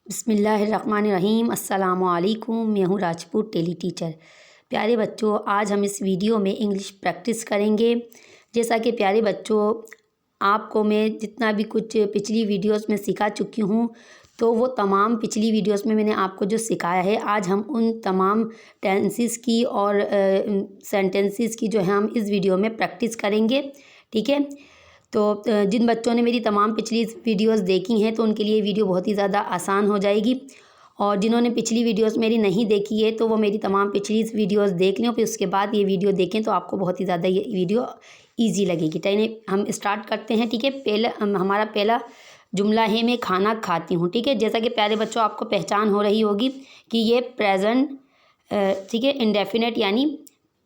बिस्मिल्लाहिर्रहमानिर्रहीम अस्सलामुअलैकुम। मैं हूँ राजपूत टेली टीचर। प्यारे बच्चों, आज हम इस वीडियो में इंग्लिश प्रैक्टिस करेंगे। जैसा कि प्यारे बच्चों, आपको मैं जितना भी कुछ पिछली वीडियोस में सिखा चुकी हूँ, तो वो तमाम पिछली वीडियोस में मैंने आपको जो सिखाया है, आज हम उन तमाम टेंसेस की और सेंटेंसेस की जो है हम इस वीडियो में प्रैक्टिस करेंगे। ठीक है, तो जिन बच्चों ने मेरी तमाम पिछली वीडियोस देखी हैं तो उनके लिए वीडियो बहुत ही ज़्यादा आसान हो जाएगी, और जिन्होंने पिछली वीडियोस मेरी नहीं देखी है तो वो मेरी तमाम पिछली वीडियोस देख लें, फिर उसके बाद ये वीडियो देखें तो आपको बहुत ही ज़्यादा ये वीडियो ईजी लगेगी। तो हम स्टार्ट करते हैं। ठीक है, हमारा पहला जुमला है, मैं खाना खाती हूँ। ठीक है, जैसा कि प्यारे बच्चों आपको पहचान हो रही होगी कि ये प्रेजेंट, ठीक है, इंडेफिनेट यानी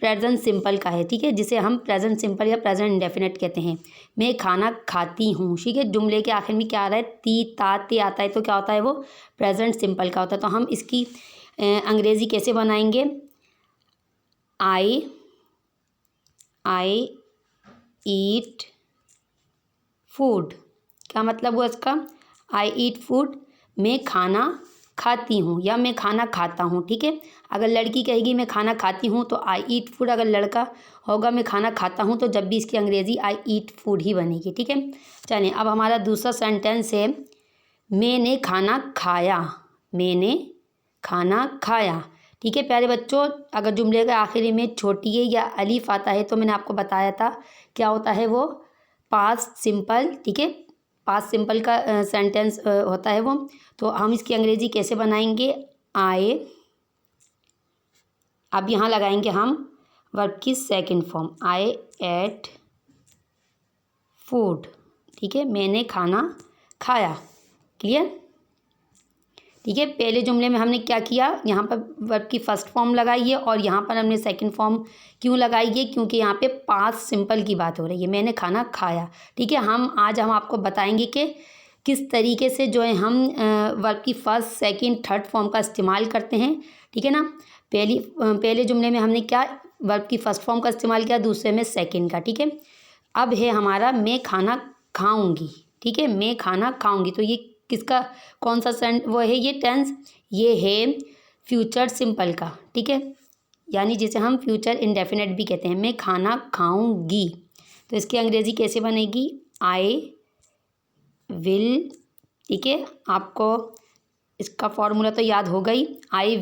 प्रेजेंट सिंपल का है। ठीक है, जिसे हम प्रेजेंट सिंपल या प्रेजेंट इंडेफिनेट कहते हैं। मैं खाना खाती हूँ। ठीक है, जुमले के आखिर में क्या आ रहा है, ती ता ते आता है, तो क्या होता है, वो प्रेजेंट सिंपल का होता है। तो हम इसकी अंग्रेज़ी कैसे बनाएंगे, आई ईट फूड। क्या मतलब हुआ इसका, आई ईट फूड, मैं खाना खाती हूँ या मैं खाना खाता हूँ। ठीक है, अगर लड़की कहेगी मैं खाना खाती हूँ तो आई ईट फूड, अगर लड़का होगा मैं खाना खाता हूँ, तो जब भी इसकी अंग्रेज़ी आई ईट फूड ही बनेगी। ठीक है, चलें अब हमारा दूसरा सेंटेंस है, मैंने खाना खाया। मैंने खाना खाया। ठीक है प्यारे बच्चों, अगर जुमले के आखिरी में छोटी है या अलीफ आता है तो मैंने आपको बताया था क्या होता है, वो पास्ट सिंपल। ठीक है, पास्ट सिंपल का सेंटेंस होता है वो। तो हम इसकी अंग्रेज़ी कैसे बनाएंगे, आए, अब यहाँ लगाएंगे हम वर्ब की सेकंड फॉर्म, आई एट फूड। ठीक है, मैंने खाना खाया। क्लियर। ठीक है, पहले जुमले में हमने क्या किया, यहाँ पर वर्ब की फर्स्ट फॉर्म लगाई है और यहाँ पर हमने सेकंड फॉर्म क्यों लगाई है, क्योंकि यहाँ पे पास्ट सिंपल की बात हो रही है, मैंने खाना खाया। ठीक है, आज हम आपको बताएंगे कि किस तरीके से जो है हम वर्ब की फर्स्ट सेकंड थर्ड फॉर्म का इस्तेमाल करते हैं। ठीक है ना, पहले जुमले में हमने क्या, वर्ब की फर्स्ट फॉर्म का इस्तेमाल किया, दूसरे में सेकेंड का। ठीक है, अब है हमारा मैं खाना खाऊंगी। ठीक है, मैं खाना खाऊंगी, तो ये किसका, कौन सा वो है, ये टेंस, ये है फ्यूचर सिंपल का। ठीक है, यानी जिसे हम फ्यूचर इंडेफिनेट भी कहते हैं। मैं खाना खाऊंगी, तो इसकी अंग्रेज़ी कैसे बनेगी, आई विल। ठीक है, आपको इसका फॉर्मूला तो याद होगा ही, आई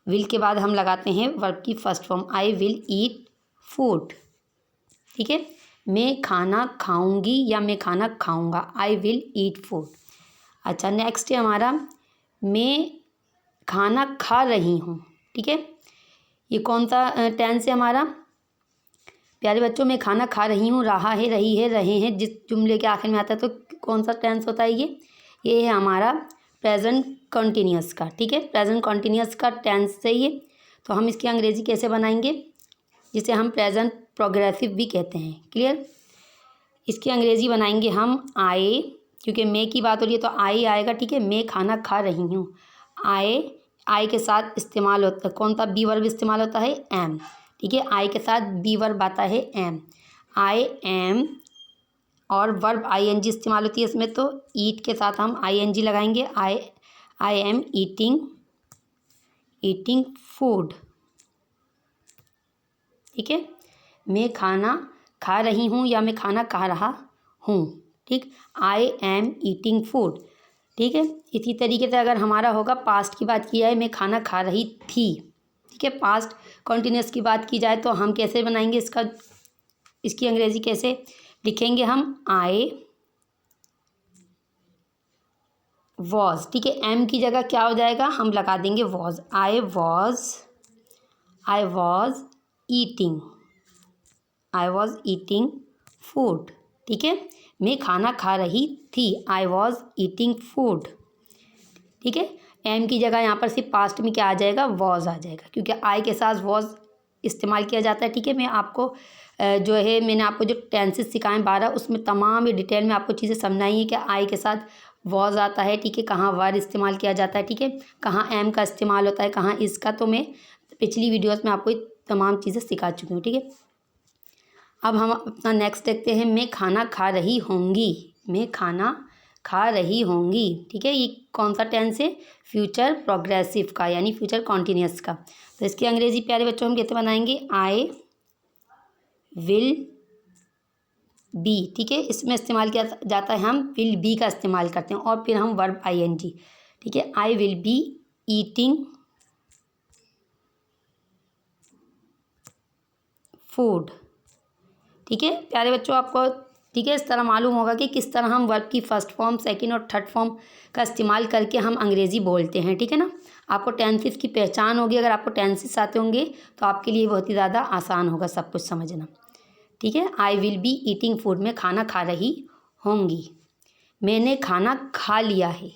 विल के बाद हम लगाते हैं वर्ब की first form, I will eat food. ठीक है, मैं खाना खाऊंगी या मैं खाना खाऊंगा, आई विल ईट फूड। अच्छा, नेक्स्ट है हमारा, मैं खाना खा रही हूँ। ठीक है, ये कौन सा टेंस है हमारा, प्यारे बच्चों, मैं खाना खा रही हूँ, रहा है, रही है, रहे हैं, जिस जुमले के आखिर में आता है तो कौन सा टेंस होता है, ये है हमारा प्रेजेंट कंटिन्यूस का। ठीक है, प्रेजेंट कंटिन्यूस का टेंस है ये। तो हम इसकी अंग्रेज़ी कैसे बनाएंगे, जिसे हम प्रेजेंट प्रोग्रेसिव भी कहते हैं। क्लियर। इसकी अंग्रेज़ी बनाएंगे हम आए, क्योंकि मैं की बात हो रही है तो आई आएगा। ठीक है, मैं खाना खा रही हूँ, आई के साथ इस्तेमाल होता है, कौन सा बी वर्ब इस्तेमाल होता है, एम। ठीक है, आई के साथ बी वर्ब आता है एम, आई एम, और वर्ब आई एन जी इस्तेमाल होती है इसमें, तो ईट के साथ हम आई एन जी लगाएंगे, आई एम ईटिंग फूड। ठीक है, मैं खाना खा रही हूँ या मैं खाना खा रहा हूँ। ठीक, आई एम ईटिंग फूड। ठीक है, इसी तरीके से अगर हमारा होगा, पास्ट की बात की जाए, मैं खाना खा रही थी। ठीक है, पास्ट कंटिन्यूस की बात की जाए तो हम कैसे बनाएंगे इसकी अंग्रेज़ी कैसे लिखेंगे हम, आई वॉज। ठीक है, एम की जगह क्या हो जाएगा, हम लगा देंगे was, I was eating food. ठीक है, मैं खाना खा रही थी, आई वॉज ईटिंग फूड। ठीक है, एम की जगह यहाँ पर सिर्फ पास्ट में क्या आ जाएगा, वॉज आ जाएगा, क्योंकि आई के साथ वॉज इस्तेमाल किया जाता है। ठीक है, मैं आपको जो है मैंने आपको जो टेंसेस सिखाए 12, उसमें तमाम डिटेल में आपको चीज़ें समझाई है कि आई के साथ वॉज आता है। ठीक है, कहाँ वर इस्तेमाल किया जाता है, ठीक है, कहाँ एम का इस्तेमाल होता है, कहाँ इसका, तो मैं पिछली वीडियोस में आपको ये तमाम चीज़ें सिखा चुकी हूँ। ठीक है, अब हम अपना नेक्स्ट देखते हैं, मैं खाना खा रही होंगी। मैं खाना खा रही होंगी। ठीक है, ये कौन सा टेंस है? फ्यूचर प्रोग्रेसिव का, यानी फ्यूचर कॉन्टिन्यूअस का। तो इसकी अंग्रेजी प्यारे बच्चों हम कैसे बनाएंगे? आई विल बी। ठीक है, इसमें इस्तेमाल किया जाता है, हम विल बी का इस्तेमाल करते हैं और फिर हम वर्ब आईएनजी। ठीक है, I will be eating food. ठीक है प्यारे बच्चों, आपको ठीक है इस तरह मालूम होगा कि किस तरह हम वर्ब की फर्स्ट फॉर्म, सेकंड और थर्ड फॉर्म का इस्तेमाल करके हम अंग्रेज़ी बोलते हैं। ठीक है ना, आपको टेंसेस की पहचान होगी। अगर आपको टेंसेस आते होंगे तो आपके लिए बहुत ही ज़्यादा आसान होगा सब कुछ समझना। ठीक है, I will be eating food, मैं खाना खा रही होंगी। मैंने खाना खा लिया है।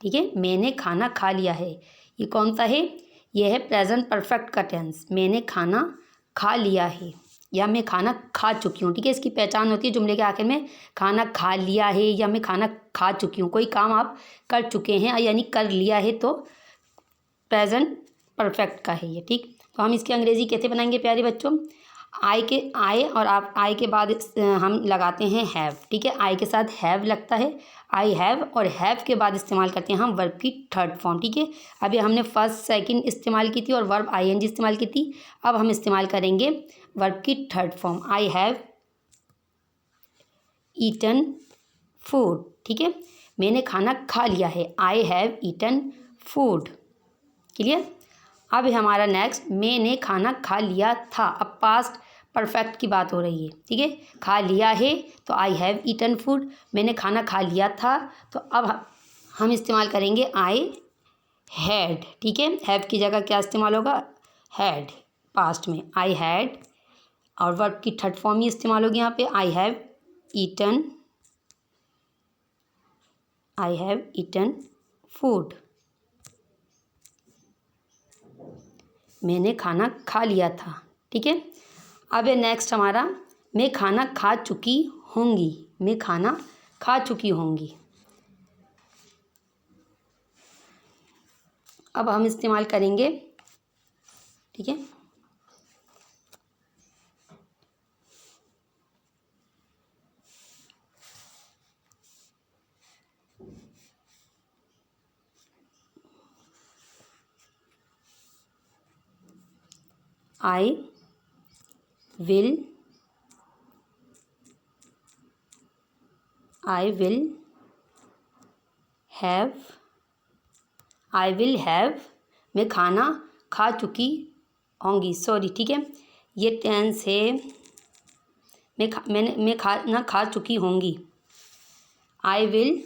ठीक है, मैंने खाना खा लिया है, ये कौन सा है? यह है प्रेजेंट परफेक्ट का टेंस। मैंने खाना खा लिया है या मैं खाना खा चुकी हूँ। ठीक है, इसकी पहचान होती है जुमले के आखिर में खाना खा लिया है या मैं खाना खा चुकी हूँ। कोई काम आप कर चुके हैं यानी कर लिया है तो प्रेजेंट परफेक्ट का है ये। ठीक, तो हम इसकी अंग्रेज़ी कैसे बनाएंगे प्यारे बच्चों? आई और आप आई के बाद हम लगाते हैं हैव। ठीक है, आई के साथ हैव लगता है, आई हैव, और हैव के बाद इस्तेमाल करते हैं हम वर्ब की थर्ड फॉर्म। ठीक है, अभी हमने फर्स्ट सेकंड इस्तेमाल की थी और वर्ब आईएनजी इस्तेमाल की थी। अब हम इस्तेमाल करेंगे वर्ब की third form, I have eaten food. ठीक है, मैंने खाना खा लिया है, I have eaten food. Clear? अब हमारा नेक्स्ट, मैंने खाना खा लिया था। अब पास्ट परफेक्ट की बात हो रही है। ठीक है, खा लिया है तो आई हैव ईटन फूड, मैंने खाना खा लिया था। तो अब हम इस्तेमाल करेंगे आई हैड। ठीक है, हैव की जगह क्या इस्तेमाल होगा? हैड, पास्ट में आई हैड, और वर्ब की थर्ड फॉर्म ही इस्तेमाल होगी यहाँ पे, आई हैव ईटन फूड। मैंने खाना खा लिया था। ठीक है, अब है नेक्स्ट हमारा, मैं खाना खा चुकी होंगी। मैं खाना खा चुकी होंगी। अब हम इस्तेमाल करेंगे, ठीक है, आई विल हैव, मैं खाना खा चुकी होंगी। सॉरी, ठीक है, ये टेंस है, मैं खाना खा चुकी होंगी। I will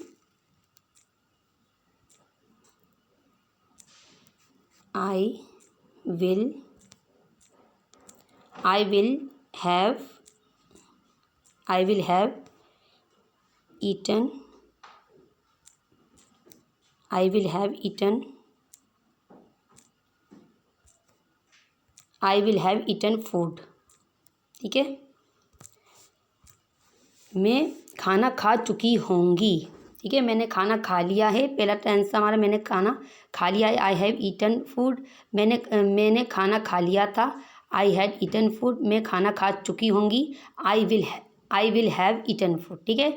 have eaten food. ठीक है, मैं खाना खा चुकी होंगी। ठीक है, मैंने खाना खा लिया है, पहला टेंस हमारा मैंने खाना खा लिया है, आई हैव ईटन फूड। मैंने खाना खा लिया था, आई हैड ईटन फूड। मैं खाना खा चुकी होंगी, I will have eaten food. ठीक है,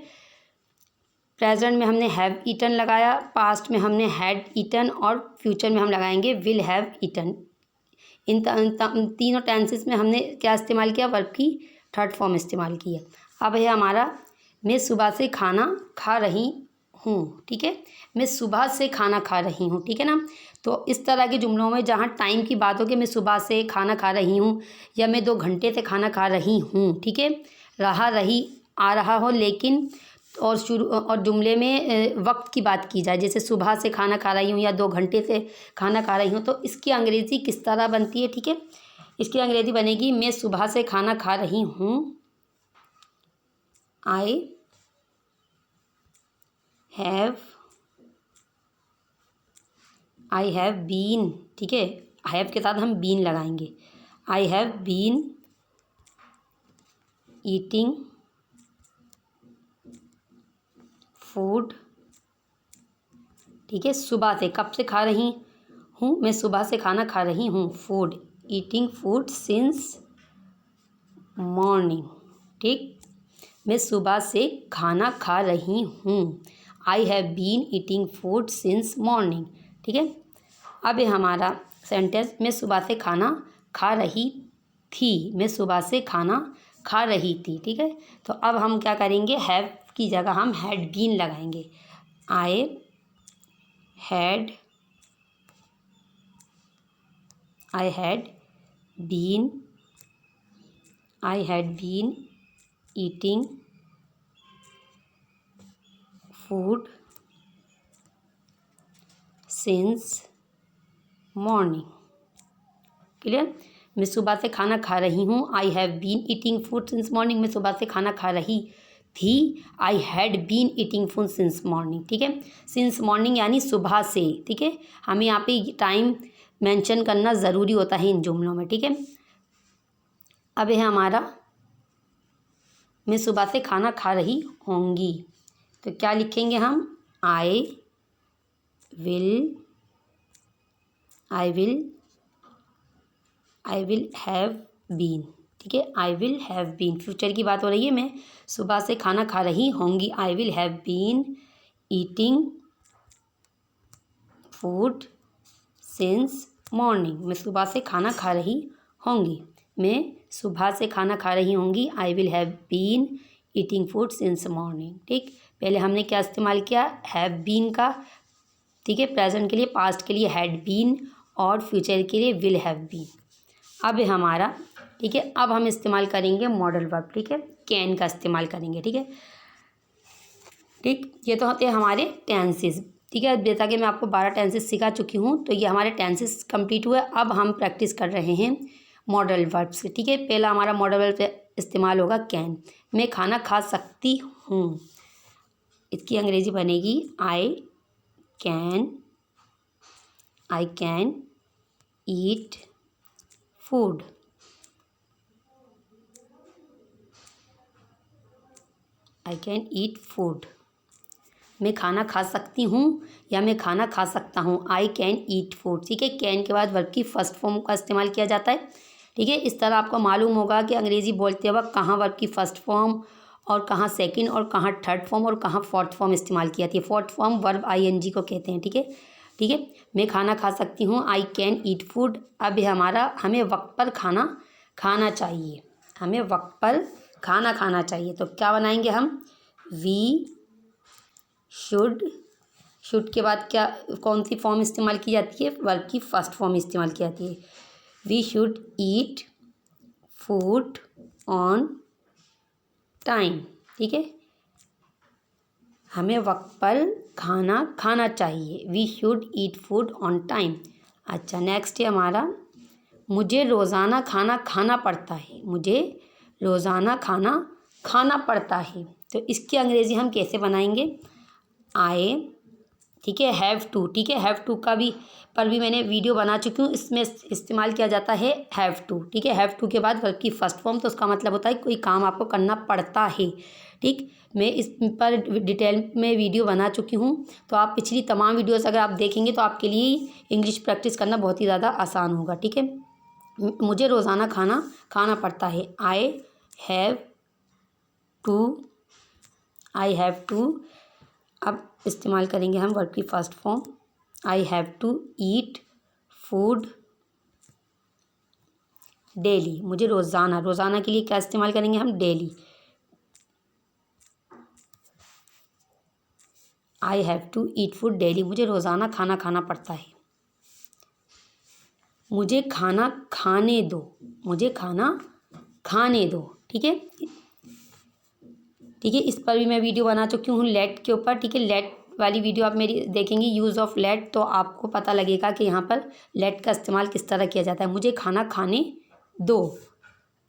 प्रेजेंट में हमने हैव ईटन लगाया, पास्ट में हमने हैड ईटन, और फ्यूचर में हम लगाएंगे विल हैव ईटन। इन तीनों टेंसेस में हमने क्या इस्तेमाल किया? वर्ब की थर्ड फॉर्म इस्तेमाल की है। अब है हमारा, मैं सुबह से खाना खा रही हूँ। ठीक है, मैं सुबह से खाना खा रही हूँ। ठीक है ना, तो इस तरह के जुमलों में जहाँ टाइम की बात हो कि मैं सुबह से खाना खा रही हूँ या मैं 2 घंटे से खाना खा रही हूँ। ठीक है, रही आ रहा हो, लेकिन और शुरू और जुमले में वक्त की बात की जाए, जैसे सुबह से खाना खा रही हूँ या 2 घंटे से खाना खा रही हूँ, तो इसकी अंग्रेज़ी किस तरह बनती है? ठीक है, इसकी अंग्रेज़ी बनेगी, मैं सुबह से खाना खा रही हूँ, आई हैव बीन। ठीक है, हैव के साथ हम बीन लगाएंगे, I have been eating food. ठीक है, सुबह से, कब से खा रही हूँ? मैं सुबह से खाना खा रही हूँ, food, eating food since morning. ठीक, मैं सुबह से खाना खा रही हूँ, I have been eating food since morning. ठीक है, अब है हमारा सेंटेंस, मैं सुबह से खाना खा रही थी। मैं सुबह से खाना खा रही थी। ठीक है, तो अब हम क्या करेंगे, हैव की जगह हम हैड बीन लगाएंगे। I had been eating food since morning. Clear, मैं सुबह से खाना खा रही हूँ। I have been eating food since morning. मैं सुबह से खाना खा रही थी। I had been eating food since morning. ठीक है, सिंस मॉर्निंग यानी सुबह से। ठीक है, हमें यहाँ पे टाइम मेंशन करना ज़रूरी होता है इन जुमलों में। ठीक है, अब है हमारा मैं सुबह से खाना खा रही होंगी, तो क्या लिखेंगे हम, आई विल हैव बीन। ठीक है, I will have been, future की बात हो रही है। मैं सुबह से खाना खा रही होंगी। I will have been eating food since morning. मैं सुबह से खाना खा रही होंगी। मैं सुबह से खाना खा रही होंगी। I will have been eating food since morning. ठीक, पहले हमने क्या इस्तेमाल किया, हैव बीन का। ठीक है, प्रेजेंट के लिए, पास्ट के लिए हैड बीन और फ्यूचर के लिए विल हैव बीन। अब हमारा, ठीक है, अब हम इस्तेमाल करेंगे मॉडल वर्ब। ठीक है, कैन का इस्तेमाल करेंगे। ठीक है, ठीक, ये तो होते हैं हमारे टेंसेस। ठीक है, जैसा कि मैं आपको 12 टेंसेस सिखा चुकी हूँ, तो ये हमारे टेंसेस कंप्लीट हुए। अब हम प्रैक्टिस कर रहे हैं मॉडल वर्ब से। ठीक है, पहला हमारा मॉडल वर्ब इस्तेमाल होगा कैन। मैं खाना खा सकती हूँ, इसकी अंग्रेजी बनेगी I can eat food. I can eat food, मैं खाना खा सकती हूँ या मैं खाना खा सकता हूँ। I can eat food. ठीक है, कैन के बाद वर्ब की फर्स्ट फॉर्म का इस्तेमाल किया जाता है। ठीक है, इस तरह आपको मालूम होगा कि अंग्रेज़ी बोलते वक्त कहाँ वर्ब की फर्स्ट फॉर्म और कहाँ सेकंड और कहाँ थर्ड फॉर्म और कहाँ फोर्थ फॉर्म इस्तेमाल की जाती है। फोर्थ फॉर्म वर्ब आईएनजी को कहते हैं। ठीक है, ठीक है, मैं खाना खा सकती हूँ, आई कैन ईट फूड। अब हमारा, हमें वक्त पर खाना खाना चाहिए। हमें वक्त पर खाना खाना चाहिए, तो क्या बनाएंगे हम, वी शुड के बाद क्या, कौन सी फॉर्म इस्तेमाल की जाती है, वर्ब की फर्स्ट फॉर्म इस्तेमाल की जाती है। We should eat food on time. ठीक है, हमें वक्त पर खाना खाना चाहिए। We should eat food on time. अच्छा, नेक्स्ट है हमारा, मुझे रोज़ाना खाना खाना पड़ता है। मुझे रोज़ाना खाना खाना पड़ता है, तो इसकी अंग्रेज़ी हम कैसे बनाएंगे, आई, ठीक है, हैव टू। ठीक है, हैव टू का भी पर भी मैंने वीडियो बना चुकी हूँ, इसमें इस्तेमाल किया जाता है हैव टू। ठीक है, हैव टू के बाद वर्ब की फर्स्ट फॉर्म, तो उसका मतलब होता है कोई काम आपको करना पड़ता है। ठीक, मैं इस पर डिटेल में वीडियो बना चुकी हूँ, तो आप पिछली तमाम वीडियोस अगर आप देखेंगे तो आपके लिए इंग्लिश प्रैक्टिस करना बहुत ही ज़्यादा आसान होगा। ठीक है, मुझे रोज़ाना खाना खाना पड़ता है। I have to. अब इस्तेमाल करेंगे हम वर्ब की first form, I have to eat food daily. मुझे रोज़ाना के लिए क्या इस्तेमाल करेंगे हम, daily. I have to eat food daily, मुझे रोज़ाना खाना खाना पड़ता है। मुझे खाना खाने दो, मुझे खाना खाने दो। ठीक है, ठीक है, इस पर भी मैं वीडियो बना चुकी हूँ लेट के ऊपर। ठीक है, लेट वाली वीडियो आप मेरी देखेंगे, यूज़ ऑफ लेट, तो आपको पता लगेगा कि यहाँ पर लेट का इस्तेमाल किस तरह किया जाता है। मुझे खाना खाने दो,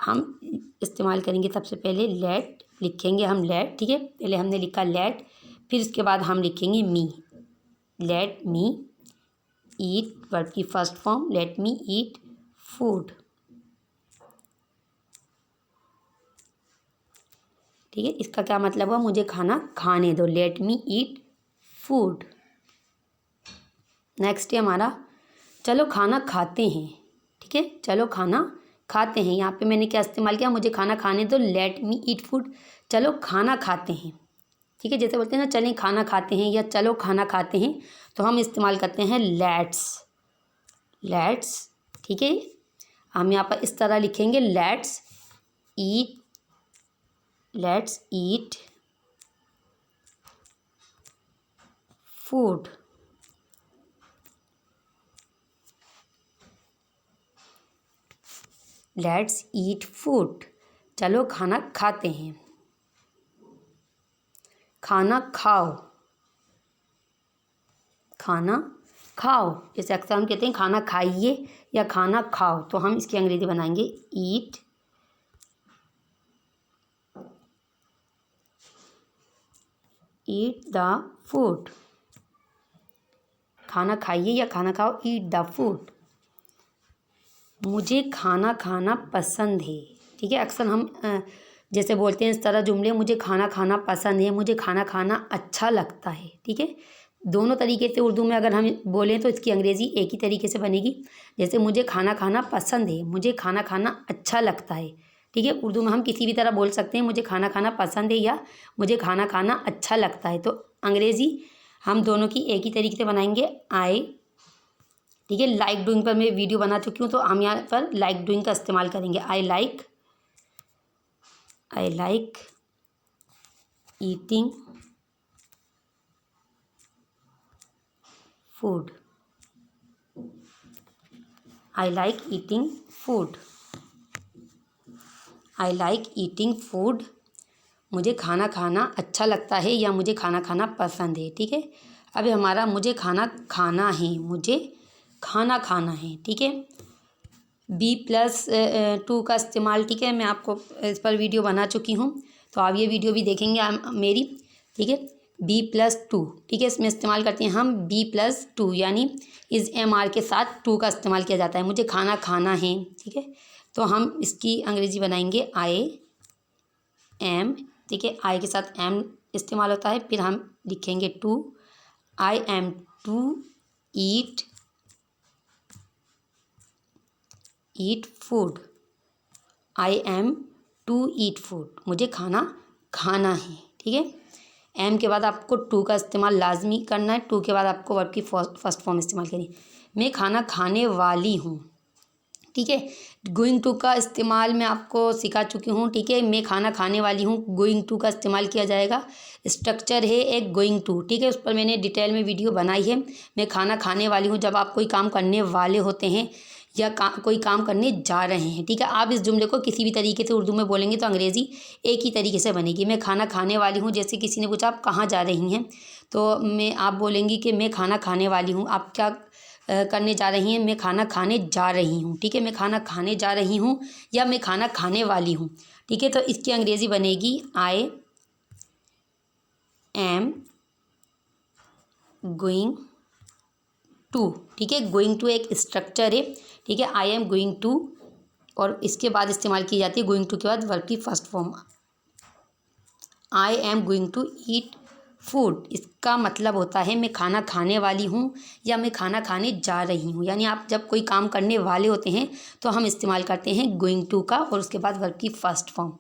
हम इस्तेमाल करेंगे सबसे पहले लेट, लिखेंगे हम लेट। ठीक है, पहले हमने लिखा लेट, फिर इसके बाद हम लिखेंगे मी। लेट मी ईट, वर्ब की फर्स्ट फॉर्म, लेट मी ईट फूड। ठीक है, इसका क्या मतलब हुआ, मुझे खाना खाने दो, let me eat food. Next है हमारा, चलो खाना खाते हैं। ठीक है, चलो खाना खाते हैं, यहाँ पे मैंने क्या इस्तेमाल किया, मुझे खाना खाने दो, लेट मी ईट फूड। चलो खाना खाते हैं। ठीक है, जैसे बोलते हैं ना चलें खाना खाते हैं या चलो खाना खाते हैं, तो हम इस्तेमाल करते हैं लेट्स। लेट्स, ठीक है, हम यहाँ पर इस तरह लिखेंगे let's eat food. Let's eat food, चलो खाना खाते हैं। खाना खाओ, खाना खाओ, जैसे अक्सर हम कहते हैं खाना खाइए या खाना खाओ, तो हम इसकी अंग्रेजी बनाएंगे ईट द फूड। खाना खाइए या खाना खाओ, ईट द फूड। मुझे खाना खाना पसंद है, ठीक है, अक्सर हम जैसे बोलते हैं इस तरह जुमले, मुझे खाना खाना पसंद है, मुझे खाना खाना अच्छा लगता है, ठीक है। दोनों तरीके से उर्दू में अगर हम बोलें तो इसकी अंग्रेज़ी एक ही तरीके से बनेगी। जैसे मुझे खाना खाना पसंद है, मुझे खाना खाना अच्छा लगता है, ठीक है। उर्दू में हम किसी भी तरह बोल सकते हैं मुझे खाना खाना पसंद है या मुझे खाना खाना अच्छा लगता है। तो अंग्रेज़ी हम दोनों की एक ही तरीके से बनाएंगे आई, ठीक है। लाइक डूइंग पर मैं वीडियो बना चुकी हूँ, तो हम यहाँ पर लाइक डूइंग का इस्तेमाल करेंगे। I like eating food. I like eating food. I like eating food, मुझे खाना खाना अच्छा लगता है या मुझे खाना खाना पसंद है, ठीक है। अभी हमारा मुझे खाना खाना है, मुझे खाना खाना है, ठीक है। B+2 का इस्तेमाल, ठीक है, मैं आपको इस पर वीडियो बना चुकी हूँ, तो आप ये वीडियो भी देखेंगे मेरी, ठीक है। B+2, ठीक है, इसमें इस्तेमाल करते हैं हम B+2, यानी इस MR के साथ 2 का इस्तेमाल किया जाता है। मुझे खाना खाना है, ठीक है, तो हम इसकी अंग्रेजी बनाएंगे आई एम, ठीक है, आई के साथ एम इस्तेमाल होता है, फिर हम लिखेंगे to. I am to eat food. I am to eat food, मुझे खाना खाना है, ठीक है। एम के बाद आपको टू का इस्तेमाल लाजमी करना है, टू के बाद आपको वर्ब की फर्स्ट फॉर्म इस्तेमाल करनी है। मैं खाना खाने वाली हूँ, ठीक है। गोइंग टू का इस्तेमाल मैं आपको सिखा चुकी हूँ, ठीक है। मैं खाना खाने वाली हूँ, गोइंग टू का इस्तेमाल किया जाएगा। स्ट्रक्चर है एक गोइंग टू, ठीक है, उस पर मैंने डिटेल में वीडियो बनाई है। मैं खाना खाने वाली हूँ जब आप कोई काम करने वाले होते हैं या कोई काम करने जा रहे हैं, ठीक है। आप इस जुमले को किसी भी तरीके से उर्दू में बोलेंगे तो अंग्रेज़ी एक ही तरीके से बनेगी। मैं खाना खाने वाली हूँ, जैसे किसी ने पूछा आप कहाँ जा रही हैं, तो आप बोलेंगी कि मैं खाना खाने वाली हूँ। आप क्या करने जा रही हैं? मैं खाना खाने जा रही हूँ, ठीक है। मैं खाना खाने जा रही हूँ या मैं खाना खाने वाली हूँ, ठीक है। तो इसकी अंग्रेज़ी बनेगी आई एम गोइंग टू, ठीक है। गोइंग टू एक स्ट्रक्चर है, ठीक है। आई एम गोइंग टू, और इसके बाद इस्तेमाल की जाती है गोइंग टू के बाद वर्ब की first form. I am going to eat food, इसका मतलब होता है मैं खाना खाने वाली हूँ या मैं खाना खाने जा रही हूँ। यानी आप जब कोई काम करने वाले होते हैं तो हम इस्तेमाल करते हैं गोइंग टू का और उसके बाद वर्ब की फर्स्ट फॉर्म,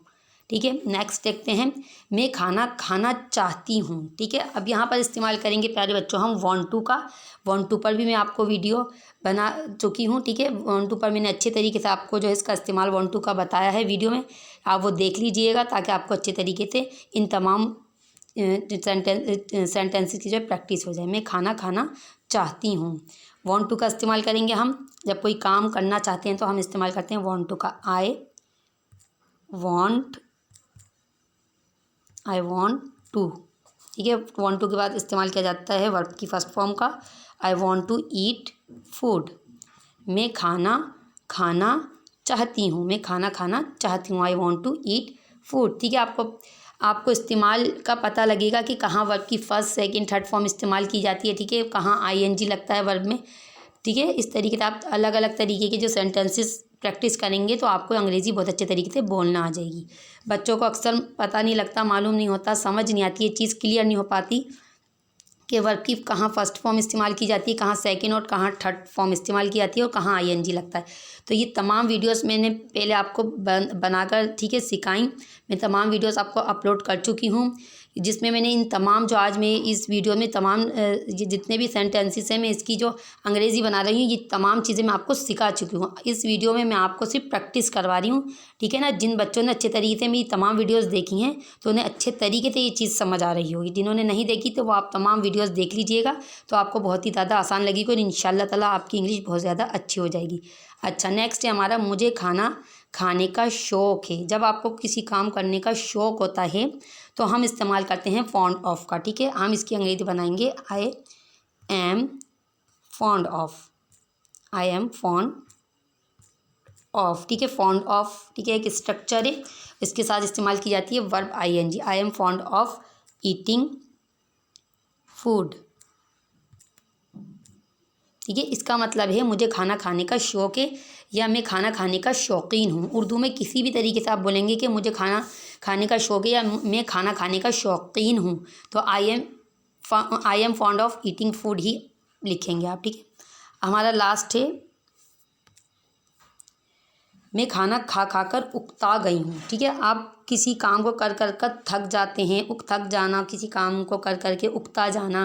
ठीक है। नेक्स्ट देखते हैं, मैं खाना खाना चाहती हूँ, ठीक है। अब यहाँ पर इस्तेमाल करेंगे प्यारे बच्चों हम वांट टू का। वांट टू पर भी मैं आपको वीडियो बना चुकी हूँ, ठीक है। वांट टू पर मैंने अच्छे तरीके से आपको जो है इसका इस्तेमाल वांट टू का बताया है वीडियो में, आप वो देख लीजिएगा ताकि आपको अच्छे तरीके से इन तमाम सेंटेंसेस की जो प्रैक्टिस हो जाए। मैं खाना खाना चाहती हूँ, वांट टू का इस्तेमाल करेंगे हम जब कोई काम करना चाहते हैं तो हम इस्तेमाल करते हैं वांट टू का। आई वॉन्ट टू, ठीक है। वांट टू के बाद इस्तेमाल किया जाता है वर्ब की फर्स्ट फॉर्म का। I want to eat food, मैं खाना खाना चाहती हूँ, मैं खाना खाना चाहती हूँ। I want to eat food, ठीक है। आपको इस्तेमाल का पता लगेगा कि कहाँ वर्ब की फर्स्ट सेकंड थर्ड फॉर्म इस्तेमाल की जाती है, ठीक है, कहाँ ING लगता है वर्ब में, ठीक है। इस तरीके से आप अलग अलग तरीके के जो सेंटेंसेस प्रैक्टिस करेंगे तो आपको अंग्रेज़ी बहुत अच्छे तरीके से बोलना आ जाएगी। बच्चों को अक्सर पता नहीं लगता, मालूम नहीं होता, समझ नहीं आती, ये चीज़ क्लियर नहीं हो पाती कि वर्ब की कहाँ फर्स्ट फॉर्म इस्तेमाल की जाती है, कहाँ सेकंड और कहाँ थर्ड फॉर्म इस्तेमाल की जाती है और कहाँ ING लगता है। तो ये तमाम वीडियोस मैंने पहले आपको बनाकर, ठीक है, सिखाई। मैं तमाम वीडियोस आपको अपलोड कर चुकी हूँ। जिसमें मैंने इन तमाम जो आज मैं इस वीडियो में तमाम जितने भी सेंटेंसेस हैं मैं इसकी जो अंग्रेज़ी बना रही हूँ ये तमाम चीज़ें मैं आपको सिखा चुकी हूँ। इस वीडियो में मैं आपको सिर्फ प्रैक्टिस करवा रही हूँ, ठीक है ना। जिन बच्चों ने अच्छे तरीके से मेरी तमाम वीडियोस देखी हैं तो उन्हें अच्छे तरीके से ये चीज़ समझ आ रही होगी। जिन्होंने नहीं देखी तो वो आप तमाम वीडियोस देख लीजिएगा, तो आपको बहुत ही ज़्यादा आसान लगेगी और इंशाल्लाह ताला आपकी इंग्लिश बहुत ज़्यादा अच्छी हो जाएगी। अच्छा, नेक्स्ट है हमारा मुझे खाना खाने का शौक़ है। जब आपको किसी काम करने का शौक़ होता है तो हम इस्तेमाल करते हैं फॉन्ड ऑफ का, ठीक है। हम इसकी अंग्रेजी बनाएंगे आई am fond of, I am fond of, ठीक है। फॉन्ड ऑफ, ठीक है, एक स्ट्रक्चर है, इसके साथ इस्तेमाल की जाती है verb ING. I am fond of eating food, ठीक है। इसका मतलब है मुझे खाना खाने का शौक़ है या मैं खाना खाने का शौकीन हूँ। उर्दू में किसी भी तरीके से आप बोलेंगे कि मुझे खाना खाने का शौक़ है या मैं खाना खाने का शौकीन हूँ, तो I am fond of eating food ही लिखेंगे आप, ठीक है। हमारा लास्ट है मैं खाना खा खा कर उकता गई हूँ, ठीक है। आप किसी काम को कर कर कर थक जाते हैं, थक जाना, किसी काम को कर कर के उकता जाना,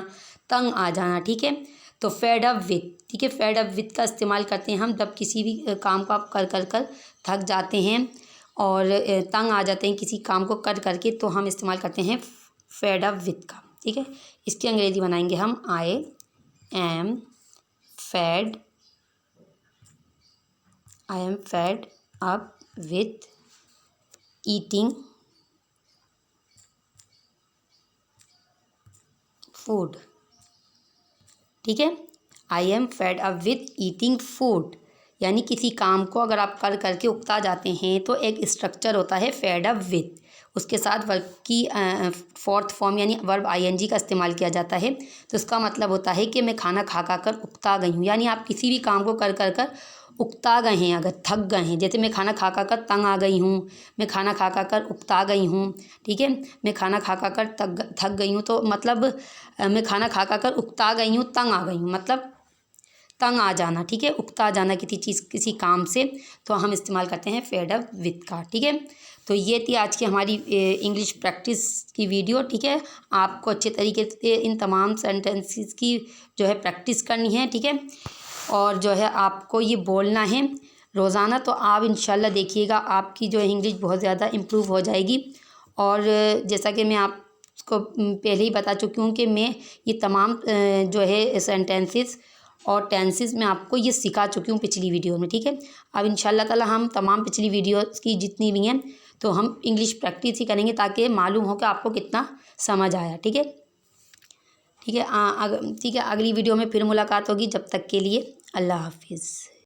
तंग आ जाना, ठीक है। तो फेड अप विथ, ठीक है, फेड अप विथ का इस्तेमाल करते हैं हम जब किसी भी काम को आप कर कर कर थक जाते हैं और तंग आ जाते हैं किसी काम को कर करके, तो हम इस्तेमाल करते हैं फेड अप विथ का, ठीक है। इसकी अंग्रेजी बनाएंगे हम I am fed up with eating food, ठीक है। I am fed up with eating food, यानी किसी काम को अगर आप कर करके उकता जाते हैं तो एक स्ट्रक्चर होता है फेड अप विथ, उसके साथ वर्ब की फोर्थ फॉर्म यानी वर्ब आईएनजी का इस्तेमाल किया जाता है। तो इसका मतलब होता है कि मैं खाना खा खा कर उकता गई हूँ, यानी आप किसी भी काम को कर कर कर उकता गए हैं, अगर थक गए हैं, जैसे मैं खाना खा खा कर तंग आ गई हूँ, मैं खाना खा खा कर उकता गई हूँ, ठीक है। मैं खाना खा खा कर थक गई हूँ, तो मतलब मैं खाना खा खा कर उकता गई हूँ, तंग आ गई हूँ, मतलब तंग आ जाना, ठीक है, उकता जाना किसी चीज़ किसी काम से, तो हम इस्तेमाल करते हैं फेड अप विथ का, ठीक है। तो ये थी आज की हमारी इंग्लिश प्रैक्टिस की वीडियो, ठीक है। आपको अच्छे तरीके से इन तमाम सेंटेंसेस की जो है प्रैक्टिस करनी है, ठीक है, और जो है आपको ये बोलना है रोज़ाना, तो आप इंशाल्लाह देखिएगा आपकी जो है इंग्लिश बहुत ज़्यादा इम्प्रूव हो जाएगी। और जैसा कि मैं आपको पहले ही बता चुकी हूँ कि मैं ये तमाम जो है सेंटेंसेस और टेंसेस मैं आपको ये सिखा चुकी हूँ पिछली वीडियो में, ठीक है। अब इंशाल्लाह ताला हम तमाम पिछली वीडियोस की जितनी भी हैं तो हम इंग्लिश प्रैक्टिस ही करेंगे ताकि मालूम हो कि आपको कितना समझ आया, ठीक है। ठीक है, ठीक है, अगली वीडियो में फिर मुलाकात होगी, जब तक के लिए अल्लाह हाफिज़।